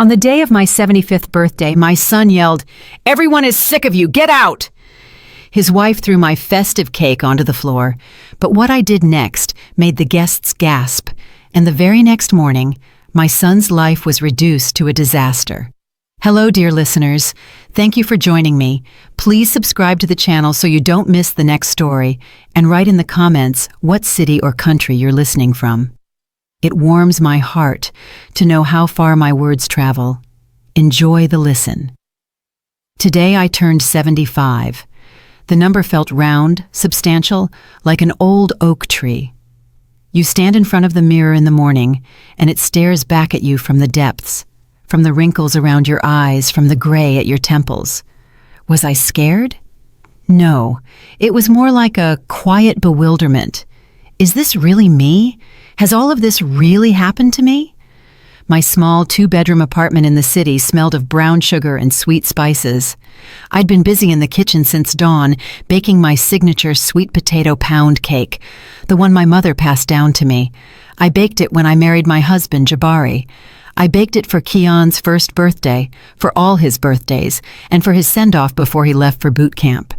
On the day of my 75th birthday, my son yelled, "Everyone is sick of you, get out!" His wife threw my festive cake onto the floor, but what I did next made the guests gasp, and the very next morning, my son's life was reduced to a disaster. Hello, dear listeners. Thank you for joining me. Please subscribe to the channel so you don't miss the next story, and write in the comments what city or country you're listening from. It warms my heart to know how far my words travel. Enjoy the listen. Today I turned 75. The number felt round, substantial, like an old oak tree. You stand in front of the mirror in the morning, and it stares back at you from the depths, from the wrinkles around your eyes, from the gray at your temples. Was I scared? No, it was more like a quiet bewilderment. Is this really me? Has all of this really happened to me? My small two-bedroom apartment in the city smelled of brown sugar and sweet spices. I'd been busy in the kitchen since dawn, baking my signature sweet potato pound cake, the one my mother passed down to me. I baked it when I married my husband, Jabari. I baked it for Keon's first birthday, for all his birthdays, and for his send-off before he left for boot camp.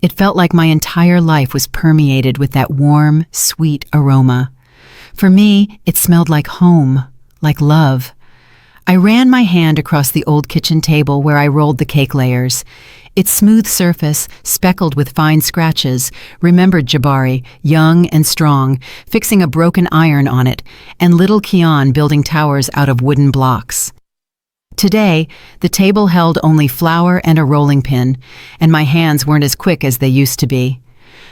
It felt like my entire life was permeated with that warm, sweet aroma. For me, it smelled like home, like love. I ran my hand across the old kitchen table where I rolled the cake layers. Its smooth surface, speckled with fine scratches, remembered Jabari, young and strong, fixing a broken iron on it, and little Keon building towers out of wooden blocks. Today, the table held only flour and a rolling pin, and my hands weren't as quick as they used to be.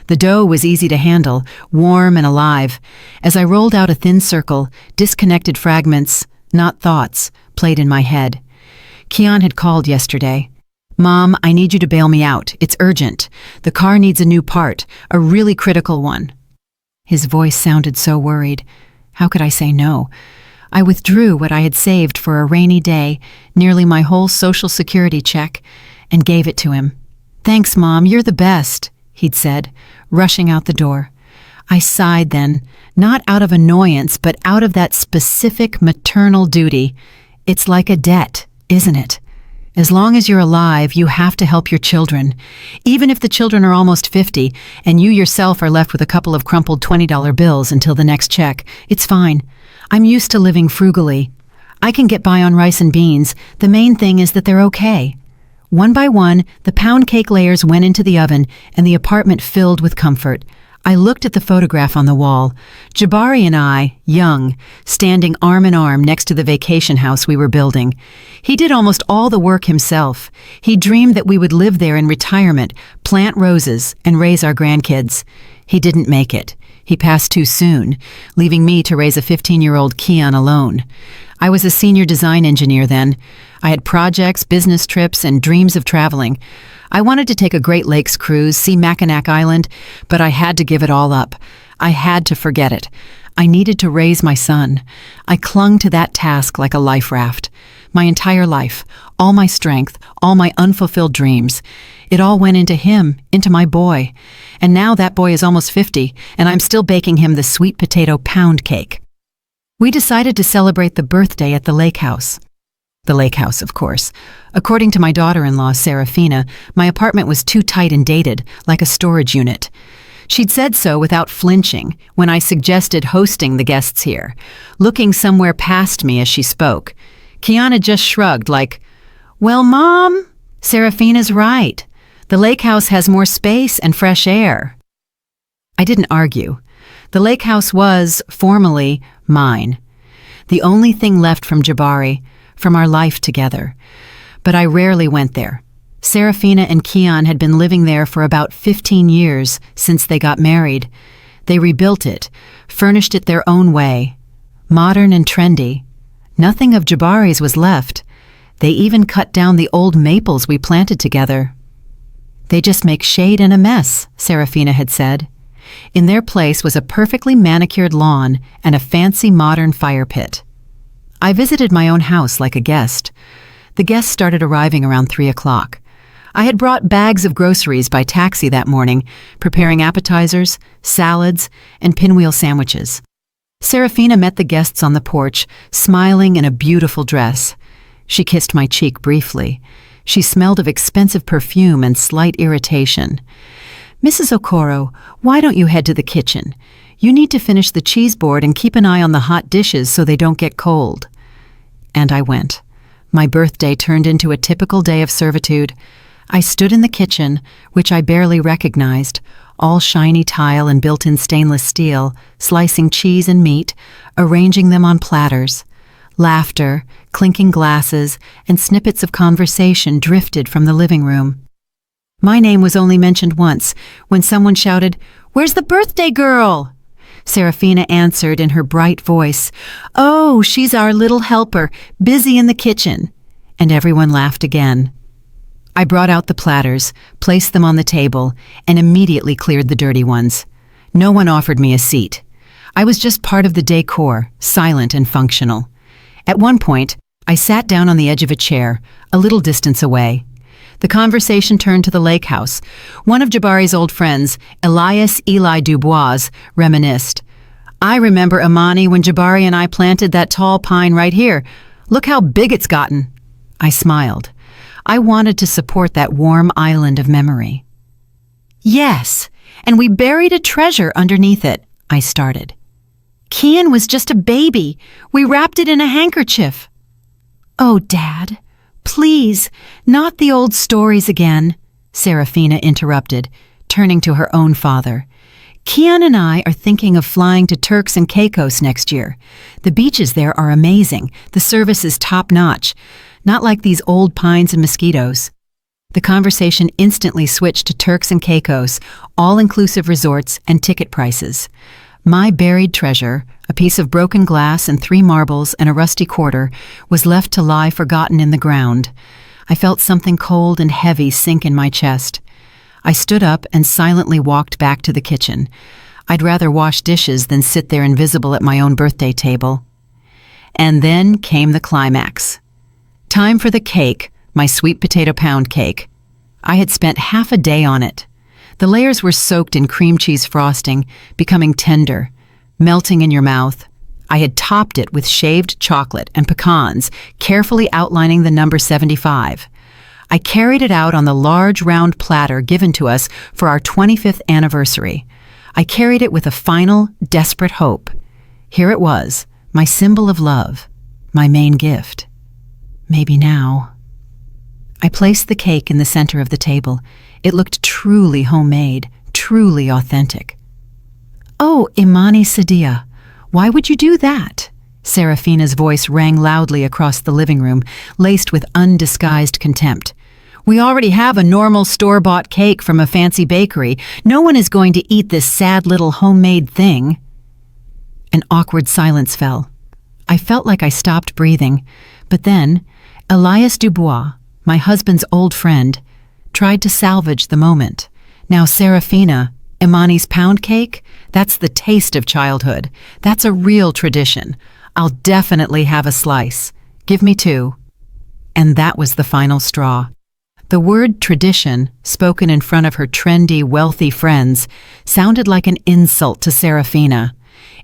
The dough was easy to handle, warm and alive. As I rolled out a thin circle, disconnected fragments, not thoughts, played in my head. Keon had called yesterday. "Mom, I need you to bail me out. It's urgent. The car needs a new part, a really critical one." His voice sounded so worried. How could I say no? I withdrew what I had saved for a rainy day, nearly my whole Social Security check, and gave it to him. "Thanks, Mom, you're the best," he'd said, rushing out the door. I sighed then, not out of annoyance, but out of that specific maternal duty. It's like a debt, isn't it? As long as you're alive, you have to help your children. Even if the children are almost 50, and you yourself are left with a couple of crumpled $20 bills until the next check, it's fine. I'm used to living frugally. I can get by on rice and beans. The main thing is that they're okay. One by one, the pound cake layers went into the oven, and the apartment filled with comfort. I looked at the photograph on the wall. Jabari and I, young, standing arm in arm next to the vacation house we were building. He did almost all the work himself. He dreamed that we would live there in retirement, plant roses, and raise our grandkids. He didn't make it. He passed too soon, leaving me to raise a 15-year-old Keon alone. I was a senior design engineer then. I had projects, business trips, and dreams of traveling. I wanted to take a Great Lakes cruise, see Mackinac Island, but I had to give it all up. I had to forget it. I needed to raise my son. I clung to that task like a life raft. My entire life, all my strength, all my unfulfilled dreams. It all went into him, into my boy. And now that boy is almost 50, and I'm still baking him the sweet potato pound cake. We decided to celebrate the birthday at the lake house. The lake house, of course. According to my daughter-in-law, Serafina, my apartment was too tight and dated, like a storage unit. She'd said so without flinching when I suggested hosting the guests here, looking somewhere past me as she spoke. Kiana just shrugged like, "Well, Mom, Serafina's right. The lake house has more space and fresh air." I didn't argue. The lake house was, formally, mine. The only thing left from Jabari, from our life together. But I rarely went there. Serafina and Keon had been living there for about 15 years since they got married. They rebuilt it, furnished it their own way. Modern and trendy. Nothing of Jabari's was left. They even cut down the old maples we planted together. "They just make shade and a mess," Serafina had said. In their place was a perfectly manicured lawn and a fancy modern fire pit. I visited my own house like a guest. The guests started arriving around 3 o'clock. I had brought bags of groceries by taxi that morning, preparing appetizers, salads, and pinwheel sandwiches. Serafina met the guests on the porch, smiling in a beautiful dress. She kissed my cheek briefly. She smelled of expensive perfume and slight irritation. "Mrs. Okoro, why don't you head to the kitchen? You need to finish the cheese board and keep an eye on the hot dishes so they don't get cold." And I went. My birthday turned into a typical day of servitude. I stood in the kitchen, which I barely recognized, all shiny tile and built-in stainless steel, slicing cheese and meat, arranging them on platters. Laughter, clinking glasses, and snippets of conversation drifted from the living room. My name was only mentioned once, when someone shouted, "Where's the birthday girl?" Serafina answered in her bright voice, "Oh, she's our little helper, busy in the kitchen." And everyone laughed again. I brought out the platters, placed them on the table, and immediately cleared the dirty ones. No one offered me a seat. I was just part of the decor, silent and functional. At one point, I sat down on the edge of a chair, a little distance away. The conversation turned to the lake house. One of Jabari's old friends, Elias Eli Dubois, reminisced. "I remember, Imani, when Jabari and I planted that tall pine right here. Look how big it's gotten." I smiled. I wanted to support that warm island of memory. "Yes, and we buried a treasure underneath it," I started. "Kian was just a baby. We wrapped it in a handkerchief." "Oh, Dad, please, not the old stories again," Serafina interrupted, turning to her own father. "Kian and I are thinking of flying to Turks and Caicos next year. The beaches there are amazing. The service is top-notch. Not like these old pines and mosquitoes." The conversation instantly switched to Turks and Caicos, all-inclusive resorts and ticket prices. My buried treasure, a piece of broken glass and 3 marbles and a rusty quarter, was left to lie forgotten in the ground. I felt something cold and heavy sink in my chest. I stood up and silently walked back to the kitchen. I'd rather wash dishes than sit there invisible at my own birthday table. And then came the climax. Time for the cake, my sweet potato pound cake. I had spent half a day on it. The layers were soaked in cream cheese frosting, becoming tender, melting in your mouth. I had topped it with shaved chocolate and pecans, carefully outlining the number 75. I carried it out on the large round platter given to us for our 25th anniversary. I carried it with a final, desperate hope. Here it was, my symbol of love, my main gift. Maybe now. I placed the cake in the center of the table. It looked truly homemade, truly authentic. "Oh, Imani Sadia, why would you do that?" Serafina's voice rang loudly across the living room, laced with undisguised contempt. "We already have a normal store-bought cake from a fancy bakery. No one is going to eat this sad little homemade thing." An awkward silence fell. I felt like I stopped breathing, but then Elias Dubois, my husband's old friend, tried to salvage the moment. "Now, Serafina, Imani's pound cake, that's the taste of childhood. That's a real tradition. I'll definitely have a slice. Give me 2. And that was the final straw. The word tradition, spoken in front of her trendy, wealthy friends, sounded like an insult to Serafina.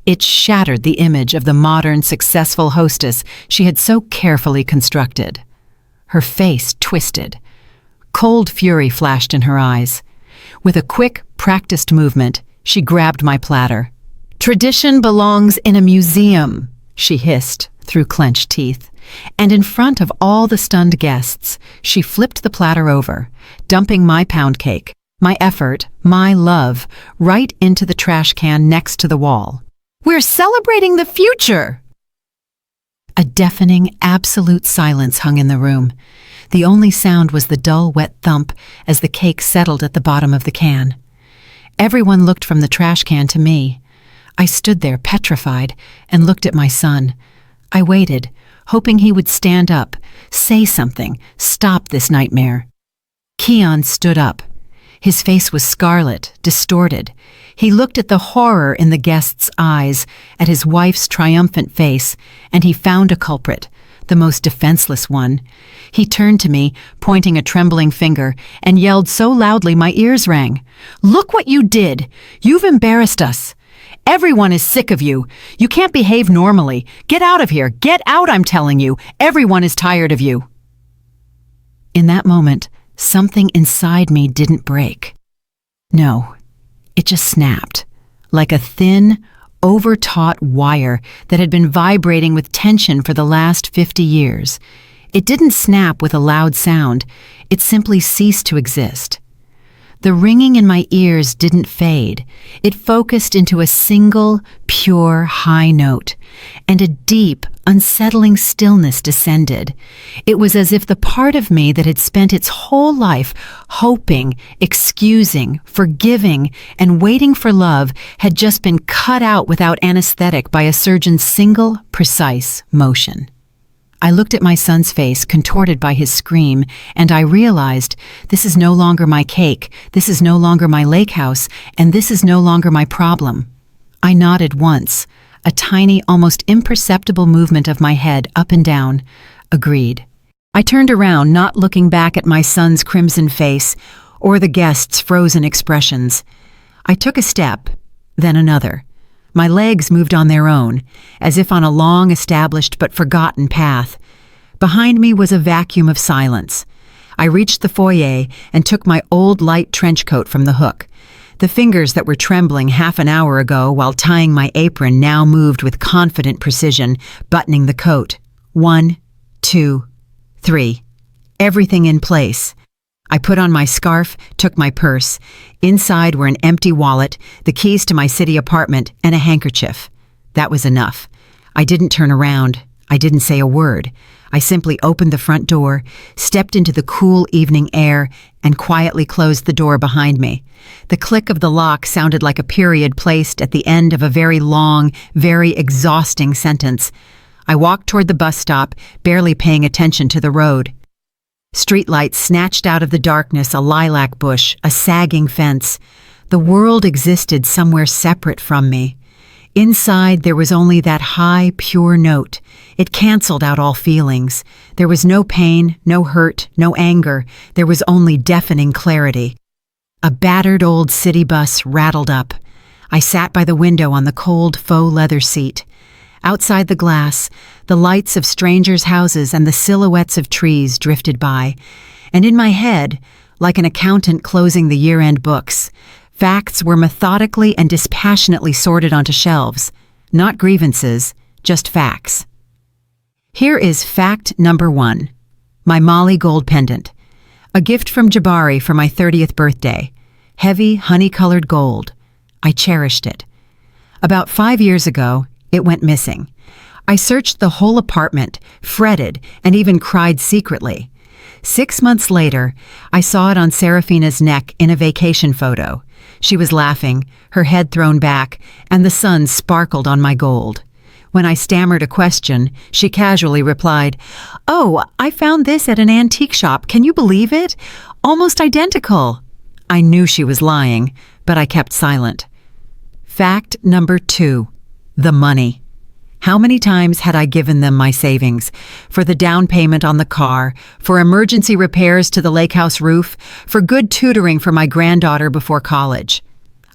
It shattered the image of the modern, successful hostess she had so carefully constructed. Her face twisted. Cold fury flashed in her eyes. With a quick, practiced movement, she grabbed my platter. "Tradition belongs in a museum," she hissed through clenched teeth. And in front of all the stunned guests, she flipped the platter over, dumping my pound cake, my effort, my love, right into the trash can next to the wall. "We're celebrating the future!" A deafening, absolute silence hung in the room. The only sound was the dull, wet thump as the cake settled at the bottom of the can. Everyone looked from the trash can to me. I stood there petrified and looked at my son. I waited, hoping he would stand up, say something, stop this nightmare. Kian stood up. His face was scarlet, distorted. He looked at the horror in the guest's eyes, at his wife's triumphant face, and he found a culprit, the most defenseless one. He turned to me, pointing a trembling finger, and yelled so loudly my ears rang. "Look what you did! You've embarrassed us! Everyone is sick of you. You can't behave normally. Get out of here. Get out, I'm telling you. Everyone is tired of you." In that moment, something inside me didn't break. No, it just snapped, like a thin, overtaut wire that had been vibrating with tension for the last 50 years. It didn't snap with a loud sound. It simply ceased to exist. The ringing in my ears didn't fade. It focused into a single, pure, high note, and a deep, unsettling stillness descended. It was as if the part of me that had spent its whole life hoping, excusing, forgiving, and waiting for love had just been cut out without anesthetic by a surgeon's single, precise motion. I looked at my son's face, contorted by his scream, and I realized this is no longer my cake, this is no longer my lake house, and this is no longer my problem. I nodded once, a tiny, almost imperceptible movement of my head up and down. Agreed. I turned around, not looking back at my son's crimson face or the guests' frozen expressions. I took a step, then another. My legs moved on their own, as if on a long-established but forgotten path. Behind me was a vacuum of silence. I reached the foyer and took my old light trench coat from the hook. The fingers that were trembling half an hour ago while tying my apron now moved with confident precision, buttoning the coat. 1, 2, 3. Everything in place. I put on my scarf, took my purse. Inside were an empty wallet, the keys to my city apartment, and a handkerchief. That was enough. I didn't turn around. I didn't say a word. I simply opened the front door, stepped into the cool evening air, and quietly closed the door behind me. The click of the lock sounded like a period placed at the end of a very long, very exhausting sentence. I walked toward the bus stop, barely paying attention to the road. Streetlights snatched out of the darkness a lilac bush, a sagging fence. The world existed somewhere separate from me. Inside, there was only that high, pure note. It canceled out all feelings. There was no pain, no hurt, no anger. There was only deafening clarity. A battered old city bus rattled up. I sat by the window on the cold faux leather seat. Outside the glass, the lights of strangers' houses and the silhouettes of trees drifted by. And in my head, like an accountant closing the year-end books, facts were methodically and dispassionately sorted onto shelves. Not grievances, just facts. Here is fact number 1. My Molly gold pendant. A gift from Jabari for my 30th birthday. Heavy, honey-colored gold. I cherished it. About 5 years ago, it went missing. I searched the whole apartment, fretted, and even cried secretly. 6 months later, I saw it on Serafina's neck in a vacation photo. She was laughing, her head thrown back, and the sun sparkled on my gold. When I stammered a question, she casually replied, "Oh, I found this at an antique shop. Can you believe it? Almost identical." I knew she was lying, but I kept silent. Fact number 2. The money. How many times had I given them my savings? For the down payment on the car, for emergency repairs to the lake house roof, for good tutoring for my granddaughter before college.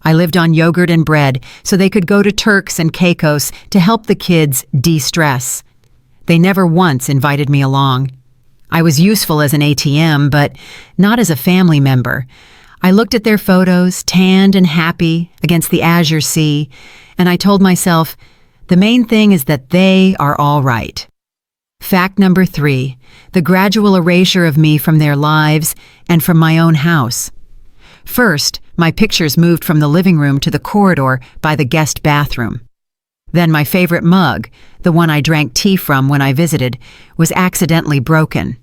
I lived on yogurt and bread so they could go to Turks and Caicos to help the kids de-stress. They never once invited me along. I was useful as an ATM, but not as a family member. I looked at their photos, tanned and happy, against the azure sea, and I told myself, the main thing is that they are all right. Fact number 3, the gradual erasure of me from their lives and from my own house. First, my pictures moved from the living room to the corridor by the guest bathroom. Then my favorite mug, the one I drank tea from when I visited, was accidentally broken.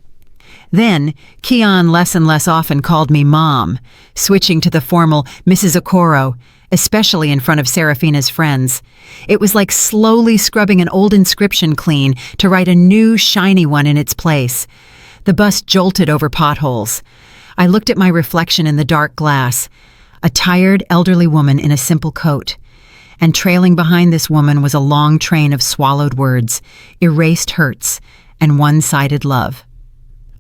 Then, Keon less and less often called me Mom, switching to the formal Mrs. Okoro, especially in front of Serafina's friends. It was like slowly scrubbing an old inscription clean to write a new, shiny one in its place. The bus jolted over potholes. I looked at my reflection in the dark glass, a tired, elderly woman in a simple coat. And trailing behind this woman was a long train of swallowed words, erased hurts, and one-sided love.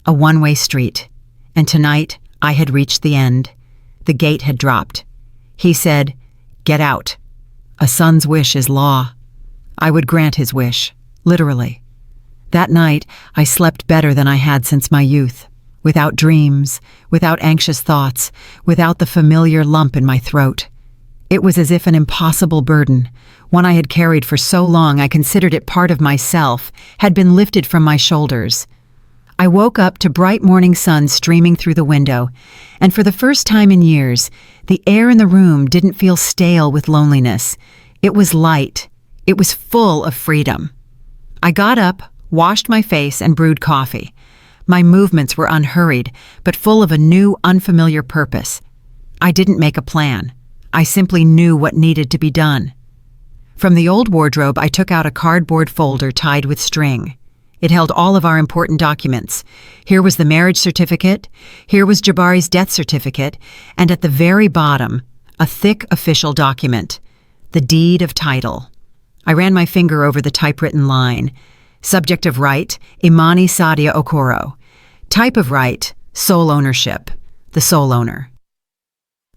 A one-way street, and tonight I had reached the end. The gate had dropped. He said, "Get out." A son's wish is law. I would grant his wish, literally. That night, I slept better than I had since my youth, without dreams, without anxious thoughts, without the familiar lump in my throat. It was as if an impossible burden, one I had carried for so long I considered it part of myself, had been lifted from my shoulders. I woke up to bright morning sun streaming through the window, and for the first time in years, the air in the room didn't feel stale with loneliness. It was light. It was full of freedom. I got up, washed my face, and brewed coffee. My movements were unhurried, but full of a new, unfamiliar purpose. I didn't make a plan. I simply knew what needed to be done. From the old wardrobe, I took out a cardboard folder tied with string. It held all of our important documents. Here was the marriage certificate, here was Jabari's death certificate, and at the very bottom, a thick official document, the deed of title. I ran my finger over the typewritten line. Subject of right, Imani Sadia Okoro. Type of right, sole ownership, the sole owner.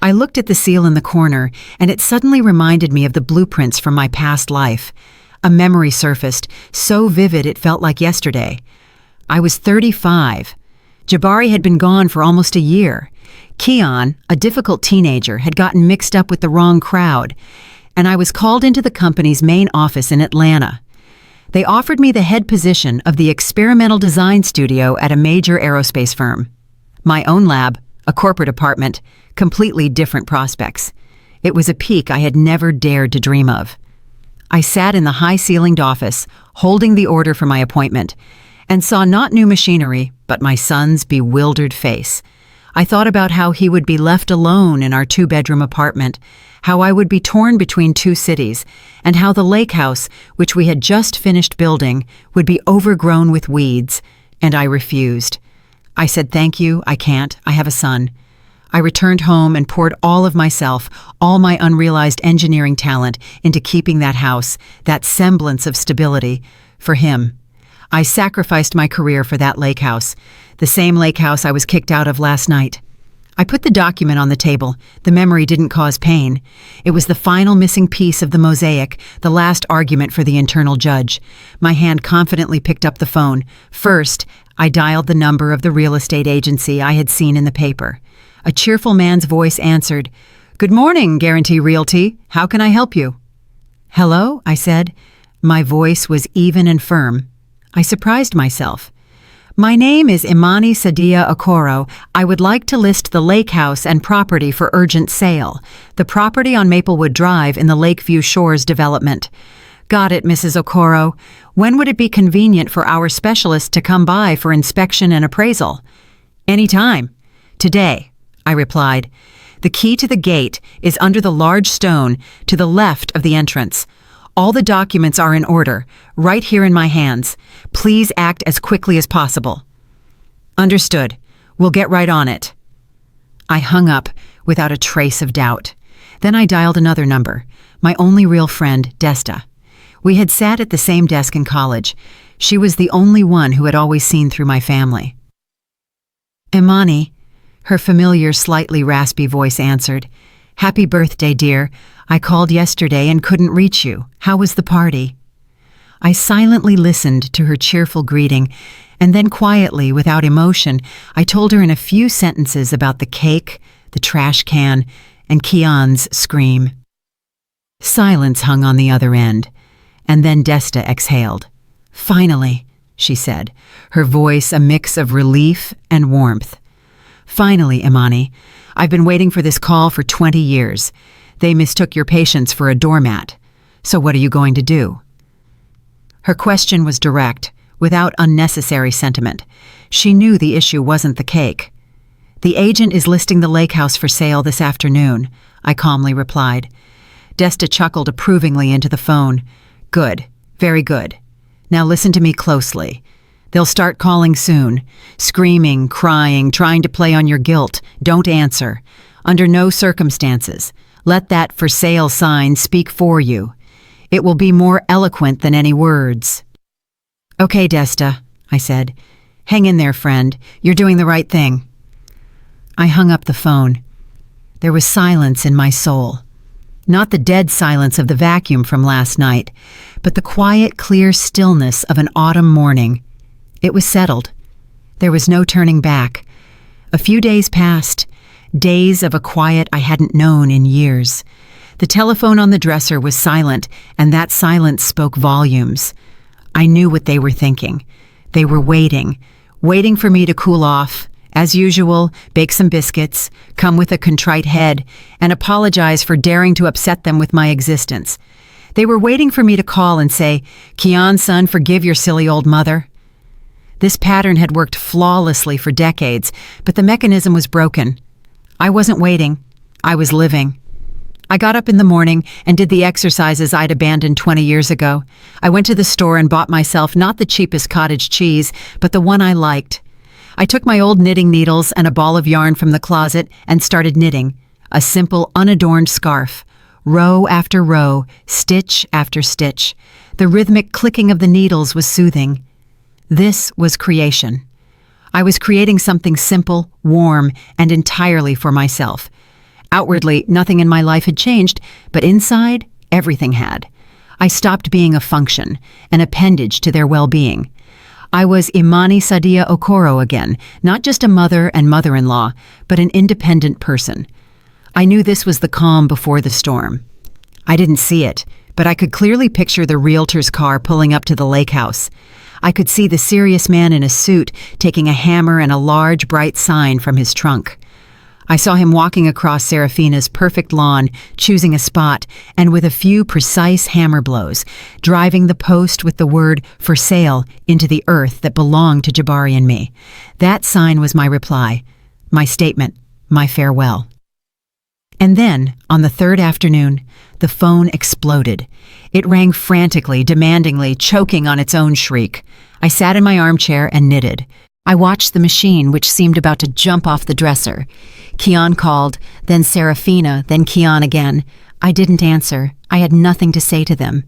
I looked at the seal in the corner, and it suddenly reminded me of the blueprints from my past life. A memory surfaced, so vivid it felt like yesterday. I was 35. Jabari had been gone for almost a year. Keon, a difficult teenager, had gotten mixed up with the wrong crowd, and I was called into the company's main office in Atlanta. They offered me the head position of the experimental design studio at a major aerospace firm. My own lab, a corporate apartment, completely different prospects. It was a peak I had never dared to dream of. I sat in the high-ceilinged office, holding the order for my appointment, and saw not new machinery, but my son's bewildered face. I thought about how he would be left alone in our 2-bedroom apartment, how I would be torn between 2 cities, and how the lake house, which we had just finished building, would be overgrown with weeds, and I refused. I said, "Thank you, I can't, I have a son." I returned home and poured all of myself, all my unrealized engineering talent, into keeping that house, that semblance of stability, for him. I sacrificed my career for that lake house, the same lake house I was kicked out of last night. I put the document on the table. The memory didn't cause pain. It was the final missing piece of the mosaic, the last argument for the internal judge. My hand confidently picked up the phone. First, I dialed the number of the real estate agency I had seen in the paper. A cheerful man's voice answered, "Good morning, Guarantee Realty. How can I help you?" "Hello," I said. My voice was even and firm. I surprised myself. "My name is Imani Sadia Okoro. I would like to list the lake house and property for urgent sale. The property on Maplewood Drive in the Lakeview Shores development." "Got it, Mrs. Okoro. When would it be convenient for our specialist to come by for inspection and appraisal?" "Anytime. Today," I replied. "The key to the gate is under the large stone to the left of the entrance. All the documents are in order, right here in my hands. Please act as quickly as possible." "Understood. We'll get right on it." I hung up without a trace of doubt. Then I dialed another number, my only real friend, Desta. We had sat at the same desk in college. She was the only one who had always seen through my family. "Imani," her familiar, slightly raspy voice answered. "Happy birthday, dear. I called yesterday and couldn't reach you. How was the party?" I silently listened to her cheerful greeting, and then quietly, without emotion, I told her in a few sentences about the cake, the trash can, and Keon's scream. Silence hung on the other end, and then Desta exhaled. "Finally," she said, her voice a mix of relief and warmth. "Finally, Imani. I've been waiting for this call for 20 years. They mistook your patients for a doormat. So what are you going to do?" Her question was direct, without unnecessary sentiment. She knew the issue wasn't the cake. "The agent is listing the lake house for sale this afternoon," I calmly replied. Desta chuckled approvingly into the phone. "Good, very good. Now listen to me closely. They'll start calling soon, screaming, crying, trying to play on your guilt. Don't answer. Under no circumstances. Let that for sale sign speak for you. It will be more eloquent than any words." "Okay, Desta," I said. "Hang in there, friend. You're doing the right thing." I hung up the phone. There was silence in my soul. Not the dead silence of the vacuum from last night, but the quiet, clear stillness of an autumn morning. It was settled. There was no turning back. A few days passed, days of a quiet I hadn't known in years. The telephone on the dresser was silent, and that silence spoke volumes. I knew what they were thinking. They were waiting for me to cool off. As usual, bake some biscuits, come with a contrite head, and apologize for daring to upset them with my existence. They were waiting for me to call and say, "Kian, son, forgive your silly old mother." This pattern had worked flawlessly for decades, but the mechanism was broken. I wasn't waiting. I was living. I got up in the morning and did the exercises I'd abandoned 20 years ago. I went to the store and bought myself not the cheapest cottage cheese, but the one I liked. I took my old knitting needles and a ball of yarn from the closet and started knitting. A simple, unadorned scarf. Row after row, stitch after stitch. The rhythmic clicking of the needles was soothing. This was creation. I was creating something simple, warm, and entirely for myself. Outwardly, nothing in my life had changed, but inside, everything had. I stopped being a function, an appendage to their well-being. I was Imani Sadia Okoro again, not just a mother and mother-in-law, but an independent person. I knew this was the calm before the storm. I didn't see it, but I could clearly picture the realtor's car pulling up to the lake house. I could see the serious man in a suit taking a hammer and a large, bright sign from his trunk. I saw him walking across Serafina's perfect lawn, choosing a spot, and with a few precise hammer blows, driving the post with the word "for sale" into the earth that belonged to Jabari and me. That sign was my reply, my statement, my farewell. And then, on the third afternoon, the phone exploded. It rang frantically, demandingly, choking on its own shriek. I sat in my armchair and knitted. I watched the machine, which seemed about to jump off the dresser. Kian called, then Serafina, then Kian again. I didn't answer. I had nothing to say to them.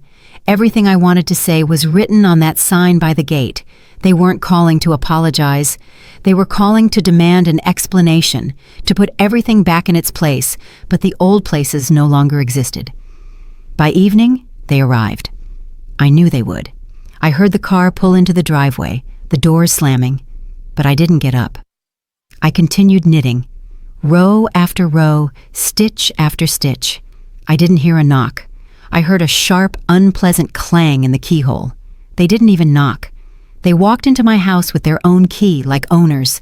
Everything I wanted to say was written on that sign by the gate. They weren't calling to apologize. They were calling to demand an explanation, to put everything back in its place, but the old places no longer existed. By evening, they arrived. I knew they would. I heard the car pull into the driveway, the doors slamming, but I didn't get up. I continued knitting, row after row, stitch after stitch. I didn't hear a knock. I heard a sharp, unpleasant clang in the keyhole. They didn't even knock. They walked into my house with their own key, like owners.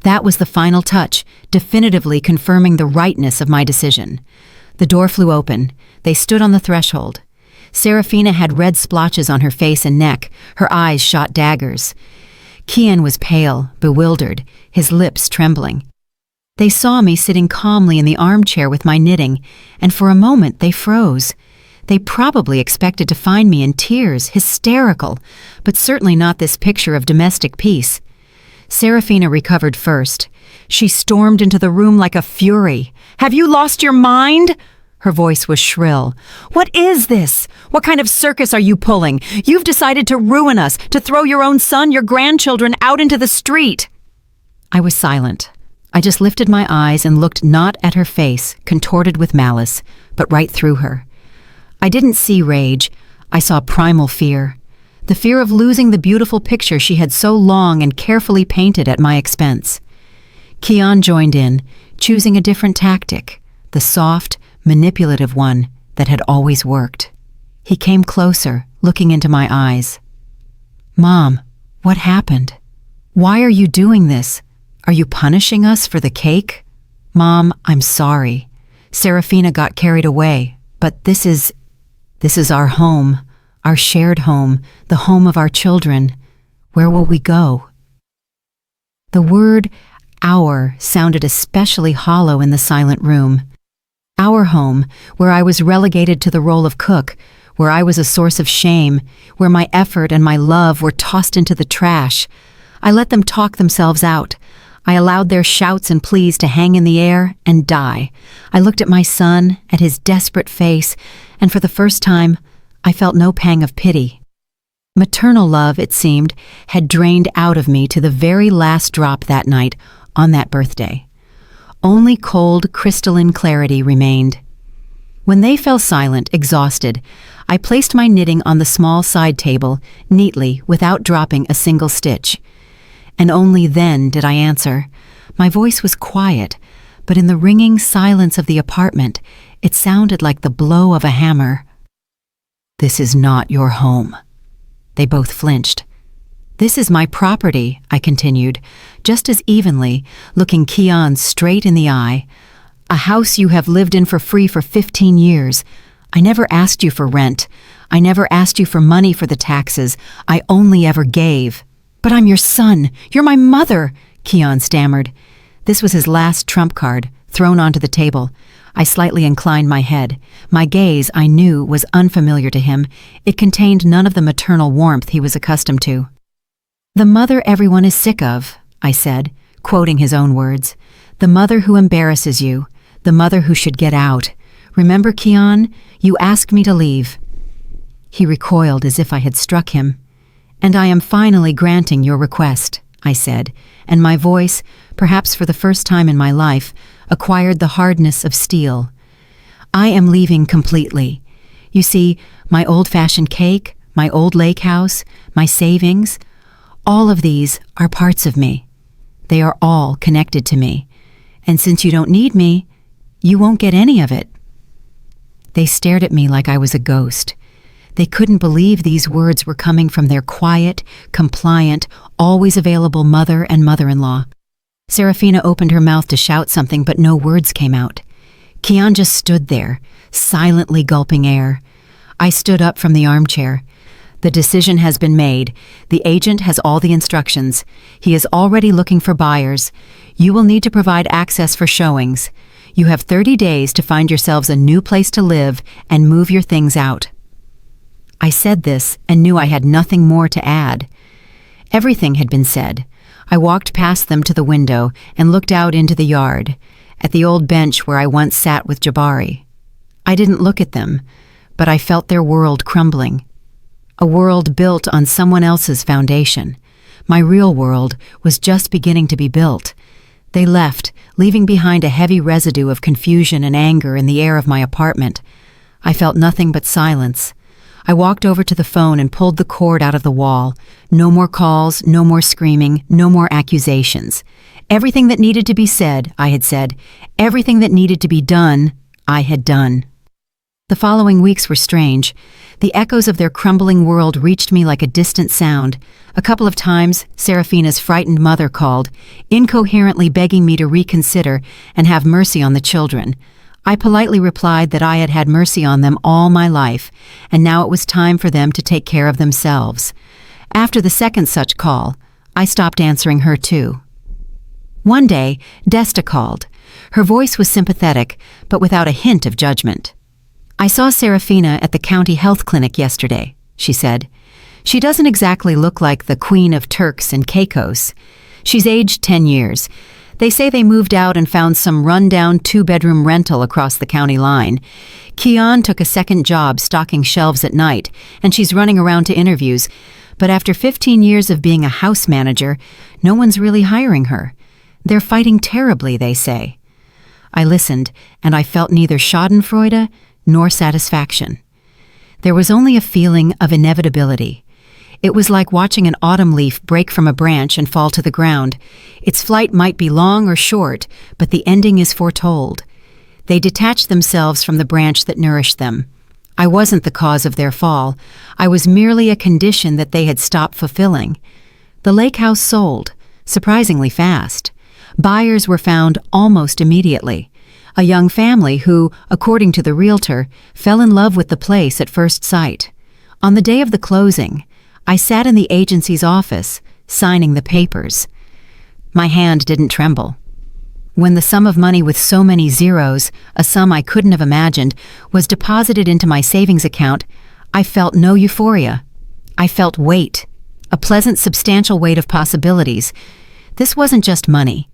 That was the final touch, definitively confirming the rightness of my decision. The door flew open. They stood on the threshold. Serafina had red splotches on her face and neck. Her eyes shot daggers. Kian was pale, bewildered, his lips trembling. They saw me sitting calmly in the armchair with my knitting, and for a moment they froze. They probably expected to find me in tears, hysterical, but certainly not this picture of domestic peace. Serafina recovered first. She stormed into the room like a fury. "Have you lost your mind?" Her voice was shrill. "What is this? What kind of circus are you pulling? You've decided to ruin us, to throw your own son, your grandchildren out into the street." I was silent. I just lifted my eyes and looked not at her face, contorted with malice, but right through her. I didn't see rage. I saw primal fear. The fear of losing the beautiful picture she had so long and carefully painted at my expense. Kian joined in, choosing a different tactic, the soft, manipulative one that had always worked. He came closer, looking into my eyes. "Mom, what happened? Why are you doing this? Are you punishing us for the cake?" "Mom, I'm sorry. Serafina got carried away, but this is our home, our shared home, the home of our children. Where will we go?" The word "our" sounded especially hollow in the silent room. Our home, where I was relegated to the role of cook, where I was a source of shame, where my effort and my love were tossed into the trash. I let them talk themselves out. I allowed their shouts and pleas to hang in the air and die. I looked at my son, at his desperate face, and for the first time, I felt no pang of pity. Maternal love, it seemed, had drained out of me to the very last drop that night, on that birthday. Only cold, crystalline clarity remained. When they fell silent, exhausted, I placed my knitting on the small side table, neatly, without dropping a single stitch. And only then did I answer. My voice was quiet, but in the ringing silence of the apartment, it sounded like the blow of a hammer. "This is not your home." They both flinched. "This is my property," I continued, just as evenly, looking Keon straight in the eye. "A house you have lived in for free for 15 years. I never asked you for rent. I never asked you for money for the taxes. I only ever gave." "But I'm your son. You're my mother," Keon stammered. This was his last trump card, thrown onto the table. I slightly inclined my head. My gaze, I knew, was unfamiliar to him. It contained none of the maternal warmth he was accustomed to. "The mother everyone is sick of," I said, quoting his own words. "The mother who embarrasses you. The mother who should get out. Remember, Keon, you asked me to leave." He recoiled as if I had struck him. "And I am finally granting your request," I said, and my voice, perhaps for the first time in my life, acquired the hardness of steel. "I am leaving completely. You see, my old-fashioned cake, my old lake house, my savings, all of these are parts of me. They are all connected to me. And since you don't need me, you won't get any of it." They stared at me like I was a ghost. They couldn't believe these words were coming from their quiet, compliant, always available mother and mother-in-law. Serafina opened her mouth to shout something, but no words came out. Keon just stood there, silently gulping air. I stood up from the armchair. "The decision has been made. The agent has all the instructions. He is already looking for buyers. You will need to provide access for showings. You have 30 days to find yourselves a new place to live and move your things out." I said this and knew I had nothing more to add. Everything had been said. I walked past them to the window and looked out into the yard, at the old bench where I once sat with Jabari. I didn't look at them, but I felt their world crumbling. A world built on someone else's foundation. My real world was just beginning to be built. They left, leaving behind a heavy residue of confusion and anger in the air of my apartment. I felt nothing but silence. I walked over to the phone and pulled the cord out of the wall. No more calls, no more screaming, no more accusations. Everything that needed to be said, I had said. Everything that needed to be done, I had done. The following weeks were strange. The echoes of their crumbling world reached me like a distant sound. A couple of times, Serafina's frightened mother called, incoherently begging me to reconsider and have mercy on the children. I politely replied that I had had mercy on them all my life, and now it was time for them to take care of themselves. After the second such call, I stopped answering her too. One day, Desta called. Her voice was sympathetic, but without a hint of judgment. "I saw Serafina at the county health clinic yesterday," she said. "She doesn't exactly look like the Queen of Turks and Caicos. She's aged 10 years. They say they moved out and found some run-down 2-bedroom rental across the county line. Keon took a second job stocking shelves at night, and she's running around to interviews. But after 15 years of being a house manager, no one's really hiring her. They're fighting terribly, they say." I listened, and I felt neither schadenfreude nor satisfaction. There was only a feeling of inevitability. It was like watching an autumn leaf break from a branch and fall to the ground. Its flight might be long or short, but the ending is foretold. They detached themselves from the branch that nourished them. I wasn't the cause of their fall. I was merely a condition that they had stopped fulfilling. The lake house sold, surprisingly fast. Buyers were found almost immediately. A young family who, according to the realtor, fell in love with the place at first sight. On the day of the closing, I sat in the agency's office, signing the papers. My hand didn't tremble. When the sum of money with so many zeros, a sum I couldn't have imagined, was deposited into my savings account, I felt no euphoria. I felt weight, a pleasant, substantial weight of possibilities. This wasn't just money.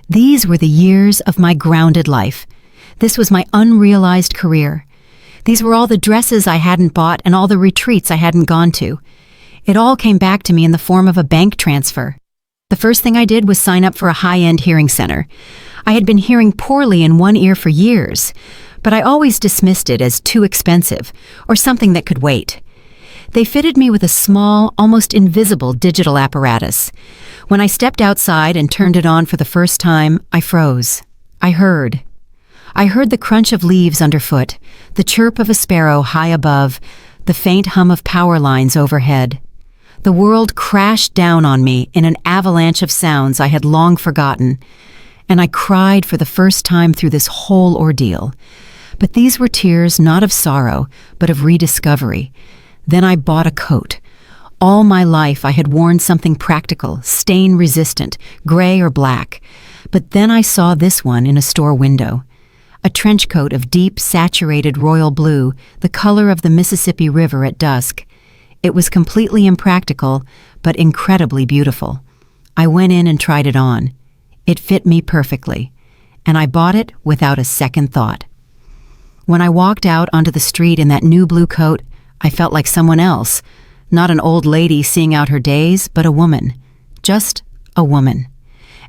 These were the years of my grounded life. This was my unrealized career. These were all the dresses I hadn't bought and all the retreats I hadn't gone to. It all came back to me in the form of a bank transfer. The first thing I did was sign up for a high-end hearing center. I had been hearing poorly in one ear for years. but I always dismissed it as too expensive or something that could wait. They fitted me with a small, almost invisible digital apparatus. When I stepped outside and turned it on for the first time, I froze. I heard the crunch of leaves underfoot, the chirp of a sparrow high above, the faint hum of power lines overhead. The world crashed down on me in an avalanche of sounds I had long forgotten, and I cried for the first time through this whole ordeal. But these were tears not of sorrow, but of rediscovery. Then I bought a coat. All my life I had worn something practical, stain-resistant, gray or black. But then I saw this one in a store window. A trench coat of deep, saturated royal blue, the color of the Mississippi River at dusk. It was completely impractical, but incredibly beautiful. I went in and tried it on. It fit me perfectly, and I bought it without a second thought. When I walked out onto the street in that new blue coat, I felt like someone else, not an old lady seeing out her days, but a woman. Just a woman.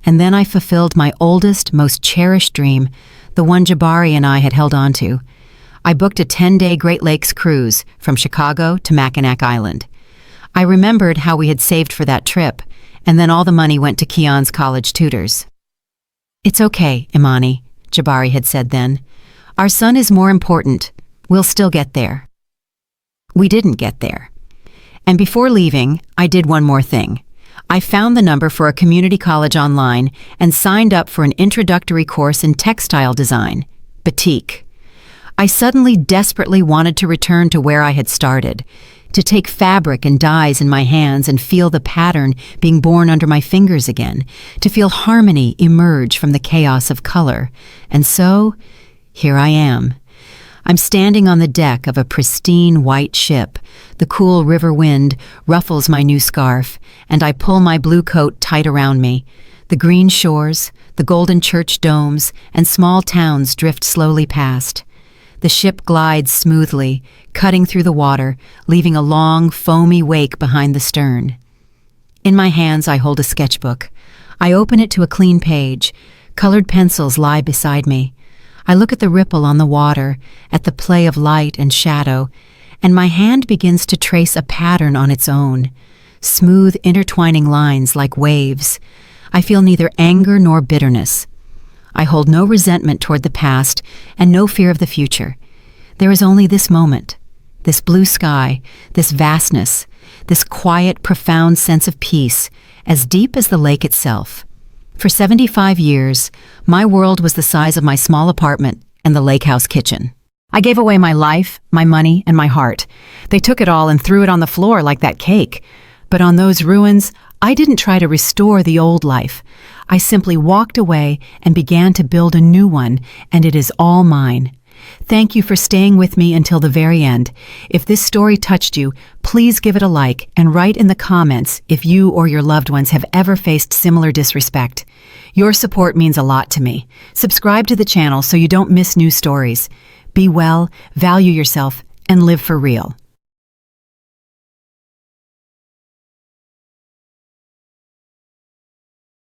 And then I fulfilled my oldest, most cherished dream, the one Jabari and I had held on to. I booked a 10-day Great Lakes cruise from Chicago to Mackinac Island. I remembered how we had saved for that trip, and then all the money went to Keon's college tutors. "It's okay, Imani," Jabari had said then. "Our son is more important. We'll still get there." We didn't get there. And before leaving, I did one more thing. I found the number for a community college online and signed up for an introductory course in textile design, batik. I suddenly desperately wanted to return to where I had started, to take fabric and dyes in my hands and feel the pattern being born under my fingers again, to feel harmony emerge from the chaos of color. And so, here I am. I'm standing on the deck of a pristine white ship. The cool river wind ruffles my new scarf, and I pull my blue coat tight around me. The green shores, the golden church domes, and small towns drift slowly past. The ship glides smoothly, cutting through the water, leaving a long, foamy wake behind the stern. In my hands, I hold a sketchbook. I open it to a clean page. Colored pencils lie beside me. I look at the ripple on the water, at the play of light and shadow, and my hand begins to trace a pattern on its own. Smooth, intertwining lines like waves. I feel neither anger nor bitterness. I hold no resentment toward the past and no fear of the future. There is only this moment, this blue sky, this vastness, this quiet, profound sense of peace, as deep as the lake itself. For 75 years, my world was the size of my small apartment and the lake house kitchen. I gave away my life, my money, and my heart. They took it all and threw it on the floor like that cake. But on those ruins, I didn't try to restore the old life. I simply walked away and began to build a new one, and it is all mine. Thank you for staying with me until the very end. If this story touched you, please give it a like and write in the comments if you or your loved ones have ever faced similar disrespect. Your support means a lot to me. Subscribe to the channel so you don't miss new stories. Be well, value yourself, and live for real.